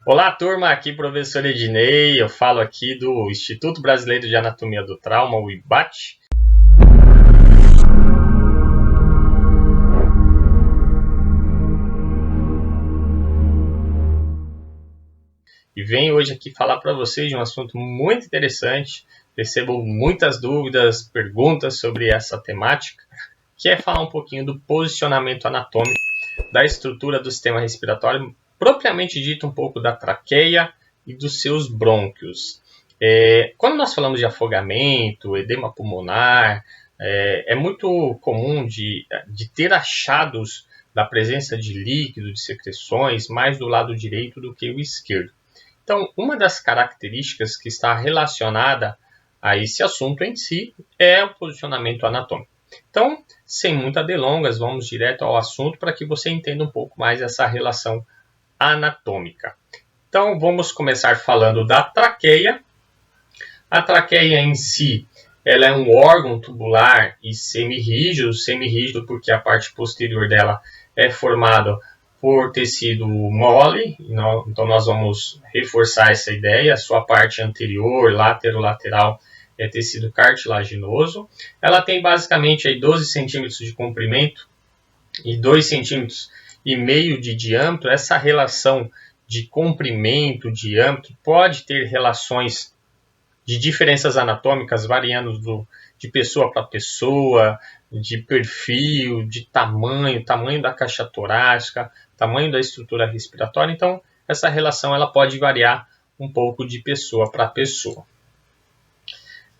Olá, turma, aqui professor Ednei, eu falo aqui do Instituto Brasileiro de Anatomia do Trauma, o IBAT. E venho hoje aqui falar para vocês de um assunto muito interessante. Recebo muitas dúvidas, perguntas sobre essa temática, que é falar um pouquinho do posicionamento anatômico da estrutura do sistema respiratório, propriamente dito um pouco da traqueia e dos seus brônquios. Quando nós falamos de afogamento, edema pulmonar, é muito comum de ter achados da presença de líquido, de secreções, mais do lado direito do que o esquerdo. Então, uma das características que está relacionada a esse assunto em si é o posicionamento anatômico. Então, sem muitas delongas, vamos direto ao assunto para que você entenda um pouco mais essa relação anatômica. Então, vamos começar falando da traqueia. A traqueia em si, ela é um órgão tubular e semirrígido porque a parte posterior dela é formada por tecido mole, então nós vamos reforçar essa ideia. A sua parte anterior, lateral, é tecido cartilaginoso. Ela tem basicamente aí 12 centímetros de comprimento e 2,5 centímetros de diâmetro. Essa relação de comprimento, diâmetro, pode ter relações de diferenças anatômicas variando de pessoa para pessoa, de perfil, de tamanho da caixa torácica, tamanho da estrutura respiratória. Então, essa relação ela pode variar um pouco de pessoa para pessoa.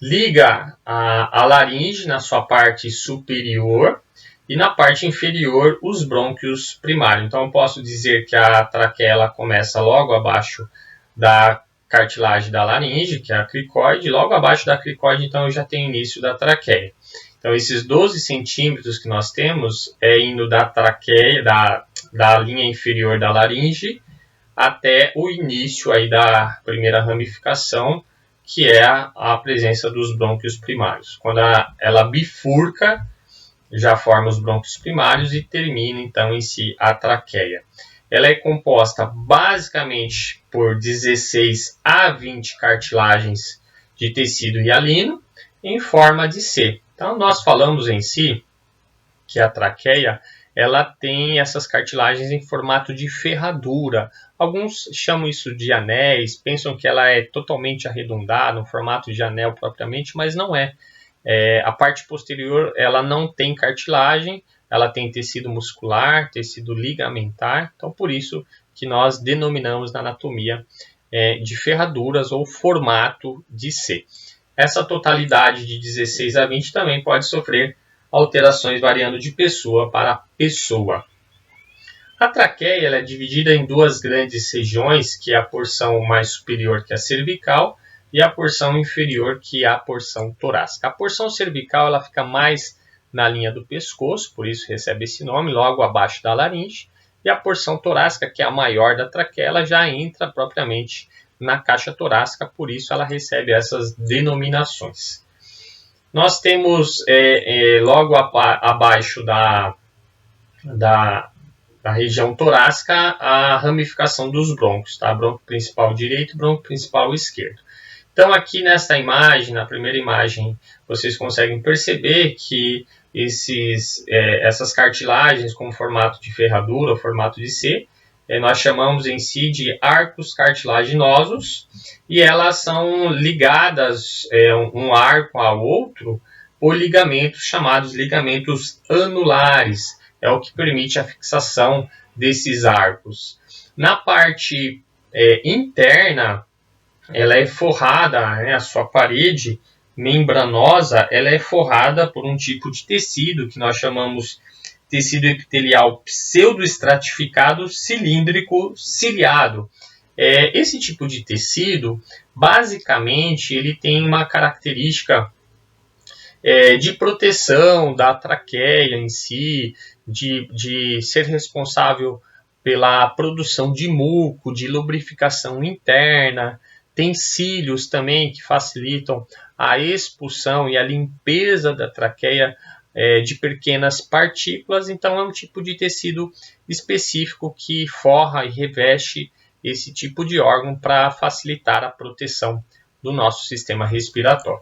Liga a laringe na sua parte superior e na parte inferior os brônquios primários. Então, eu posso dizer que a traqueia ela começa logo abaixo da cartilagem da laringe, que é a cricoide. Logo abaixo da cricoide, então, eu já tenho início da traqueia. Então, esses 12 centímetros que nós temos é indo da traqueia, da linha inferior da laringe, até o início aí da primeira ramificação, que é a presença dos brônquios primários. Quando ela bifurca, já forma os brônquios primários e termina, então, em si, a traqueia. Ela é composta basicamente por 16 a 20 cartilagens de tecido hialino em forma de C. Então, nós falamos em si que a traqueia ela tem essas cartilagens em formato de ferradura. Alguns chamam isso de anéis, pensam que ela é totalmente arredondada, no formato de anel propriamente, mas não é. A parte posterior ela não tem cartilagem, ela tem tecido muscular, tecido ligamentar, então por isso que nós denominamos na anatomia de ferraduras ou formato de C. Essa totalidade de 16 a 20 também pode sofrer alterações variando de pessoa para pessoa. A traqueia ela é dividida em duas grandes regiões, que é a porção mais superior, que é a cervical, e a porção inferior, que é a porção torácica. A porção cervical ela fica mais na linha do pescoço, por isso recebe esse nome, logo abaixo da laringe, e a porção torácica, que é a maior da traqueia, ela já entra propriamente na caixa torácica, por isso ela recebe essas denominações. Nós temos logo abaixo da região torácica a ramificação dos brônquios, tá? Brônquio principal direito e brônquio principal esquerdo. Então, aqui nesta imagem, na primeira imagem, vocês conseguem perceber que essas cartilagens com formato de ferradura ou formato de C, nós chamamos em si de arcos cartilaginosos, e elas são ligadas um arco ao outro por ligamentos chamados ligamentos anulares. É o que permite a fixação desses arcos. Na parte interna, ela é forrada, a sua parede membranosa, ela é forrada por um tipo de tecido que nós chamamos tecido epitelial pseudoestratificado cilíndrico ciliado. Esse tipo de tecido, basicamente, ele tem uma característica de proteção da traqueia em si, de ser responsável pela produção de muco, de lubrificação interna. Tem cílios também que facilitam a expulsão e a limpeza da traqueia de pequenas partículas. Então, é um tipo de tecido específico que forra e reveste esse tipo de órgão para facilitar a proteção do nosso sistema respiratório.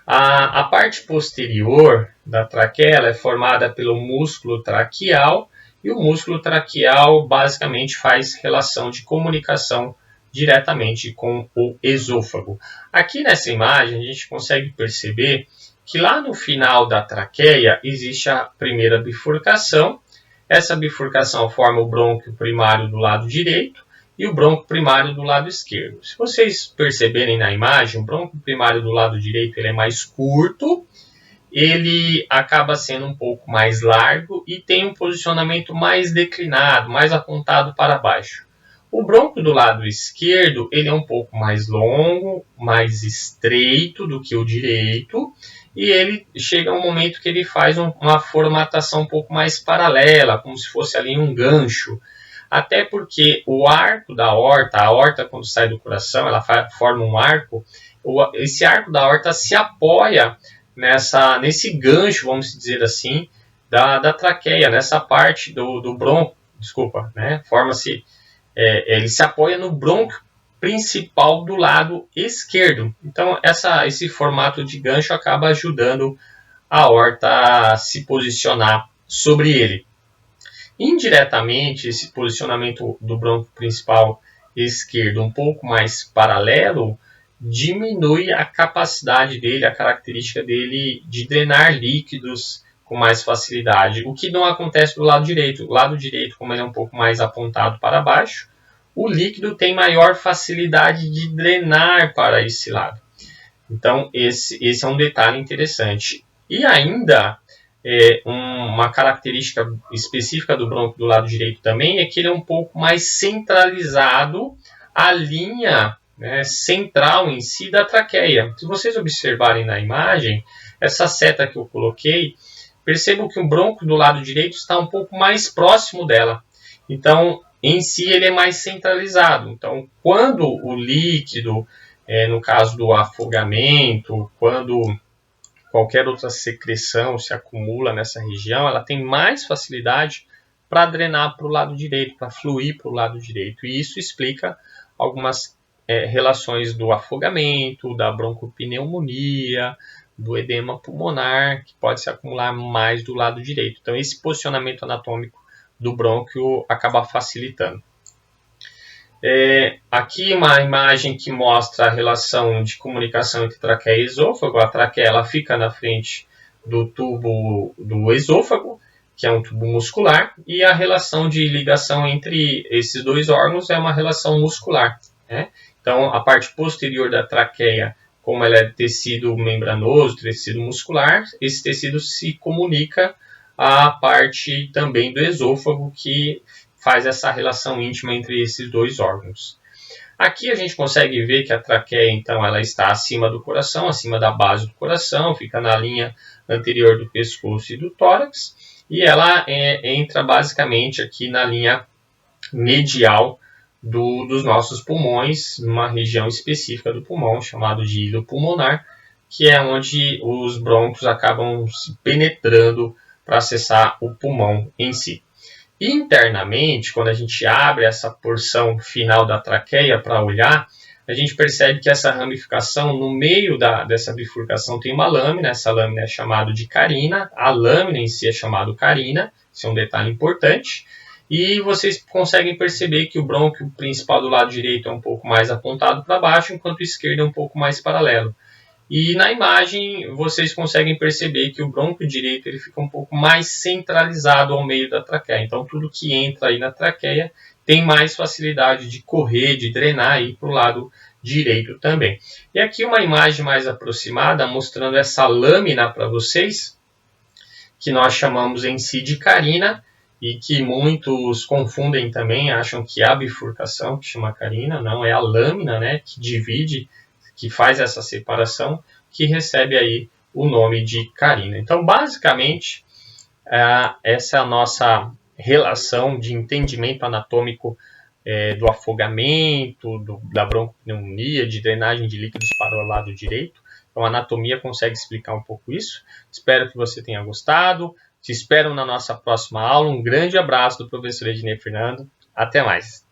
A parte posterior da traqueia é formada pelo músculo traqueal, e o músculo traqueal basicamente faz relação de comunicação diretamente com o esôfago. Aqui nessa imagem a gente consegue perceber que lá no final da traqueia existe a primeira bifurcação. Essa bifurcação forma o brônquio primário do lado direito e o brônquio primário do lado esquerdo. Se vocês perceberem na imagem, o brônquio primário do lado direito ele é mais curto, ele acaba sendo um pouco mais largo e tem um posicionamento mais declinado, mais apontado para baixo. O brônquio do lado esquerdo ele é um pouco mais longo, mais estreito do que o direito, e ele chega a um momento que ele faz uma formatação um pouco mais paralela, como se fosse ali um gancho. Até porque o arco da aorta, a aorta quando sai do coração, ela forma um arco, esse arco da aorta se apoia nesse gancho, vamos dizer assim, da traqueia, nessa parte do brônquio, desculpa, né? Forma-se, ele se apoia no brônquio principal do lado esquerdo. Então, esse formato de gancho acaba ajudando a aorta a se posicionar sobre ele. Indiretamente, esse posicionamento do brônquio principal esquerdo um pouco mais paralelo diminui a capacidade dele, a característica dele de drenar líquidos com mais facilidade, o que não acontece do lado direito. O lado direito, como ele é um pouco mais apontado para baixo, o líquido tem maior facilidade de drenar para esse lado. Então, esse é um detalhe interessante. E ainda, uma característica específica do brônquio do lado direito também é que ele é um pouco mais centralizado, a linha central em si da traqueia. Se vocês observarem na imagem, essa seta que eu coloquei, percebam que o brônquio do lado direito está um pouco mais próximo dela. Então, em si, ele é mais centralizado. Então, quando o líquido, no caso do afogamento, quando qualquer outra secreção se acumula nessa região, ela tem mais facilidade para drenar para o lado direito, para fluir para o lado direito. E isso explica algumas relações do afogamento, da broncopneumonia, do edema pulmonar, que pode se acumular mais do lado direito. Então, esse posicionamento anatômico do brônquio acaba facilitando. Aqui uma imagem que mostra a relação de comunicação entre traqueia e esôfago. A traqueia ela fica na frente do tubo do esôfago, que é um tubo muscular, e a relação de ligação entre esses dois órgãos é uma relação muscular. Então, a parte posterior da traqueia, como ela é tecido membranoso, tecido muscular, esse tecido se comunica à parte também do esôfago, que faz essa relação íntima entre esses dois órgãos. Aqui a gente consegue ver que a traqueia, então, ela está acima do coração, acima da base do coração, fica na linha anterior do pescoço e do tórax, e ela entra basicamente aqui na linha medial dos nossos pulmões, numa região específica do pulmão, chamado de ilho pulmonar, que é onde os brônquios acabam se penetrando para acessar o pulmão em si. Internamente, quando a gente abre essa porção final da traqueia para olhar, a gente percebe que essa ramificação, no meio dessa bifurcação, tem uma lâmina. Essa lâmina é chamada de carina. A lâmina em si é chamada carina. Isso é um detalhe importante. E vocês conseguem perceber que o brônquio principal do lado direito é um pouco mais apontado para baixo, enquanto o esquerdo é um pouco mais paralelo. E na imagem vocês conseguem perceber que o brônquio direito ele fica um pouco mais centralizado ao meio da traqueia. Então tudo que entra aí na traqueia tem mais facilidade de correr, de drenar para o lado direito também. E aqui uma imagem mais aproximada mostrando essa lâmina para vocês, que nós chamamos em si de carina, e que muitos confundem também, acham que é a bifurcação que chama carina, não, é a lâmina, que divide, que faz essa separação, que recebe aí o nome de carina. Então, basicamente, essa é a nossa relação de entendimento anatômico do afogamento, da broncopneumonia, de drenagem de líquidos para o lado direito. Então, a anatomia consegue explicar um pouco isso. Espero que você tenha gostado. Te espero na nossa próxima aula. Um grande abraço do professor Ednei Fernando. Até mais.